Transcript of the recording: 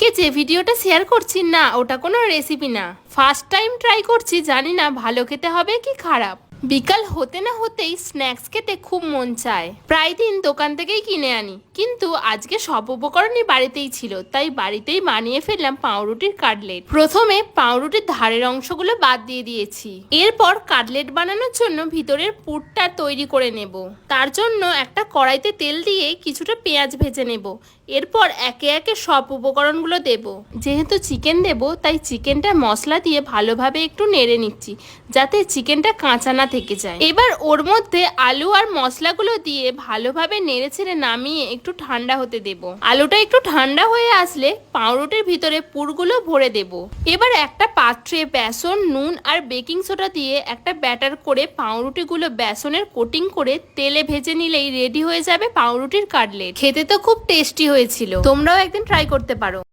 আজকে যে ভিডিওটা শেয়ার করছি না ওটা কোনো রেসিপি না, ফার্স্ট টাইম ট্রাই করছি, জানি না ভালো খেতে হবে কি খারাপ। বিকাল হতে না হতেই স্ন্যাক্স খেতে খুব মন চায়, প্রায় দিন দোকান থেকেই কিনে আনি, কিন্তু আজকে সব উপকরণই বাড়িতেই ছিল, তাই বাড়িতেই বানিয়ে ফেললাম পাউরুটির কাটলেট। প্রথমে পাউরুটির ধারের অংশগুলো বাদ দিয়ে দিয়েছি। এরপর কাটলেট বানানোর জন্য ভিতরের পুরটা তৈরি করে নেব। তার জন্য একটা কড়াইতে তেল দিয়ে কিছুটা পেঁয়াজ ভেজে নেব। এরপর একে একে সব উপকরণগুলো দেব। যেহেতু চিকেন দেব তাই চিকেনটা মশলা দিয়ে ভালোভাবে একটু নেড়ে নিচ্ছি, যাতে চিকেনটা কাঁচা না থেকে যায়। এবার ওর মধ্যে আলু আর মশলাগুলো দিয়ে ভালোভাবে নেড়ে ছেড়ে নামিয়ে একটু ঠান্ডা হতে দেব। আলুটা একটু ঠান্ডা হয়ে আসলে পাউরুটির ভিতরে পুরগুলো ভরে দেব। এবার একটা পাত্রে বেসন, নুন আর বেকিং সোডা দিয়ে একটা ব্যাটার করে পাউরুটিগুলো বেসনের কোটিং করে তেলে ভেজে নিলেই রেডি হয়ে যাবে পাউরুটির কাটলেট। খেতে তো খুব টেস্টি হয়েছিল, তোমরাও একদিন ট্রাই করতে পারো।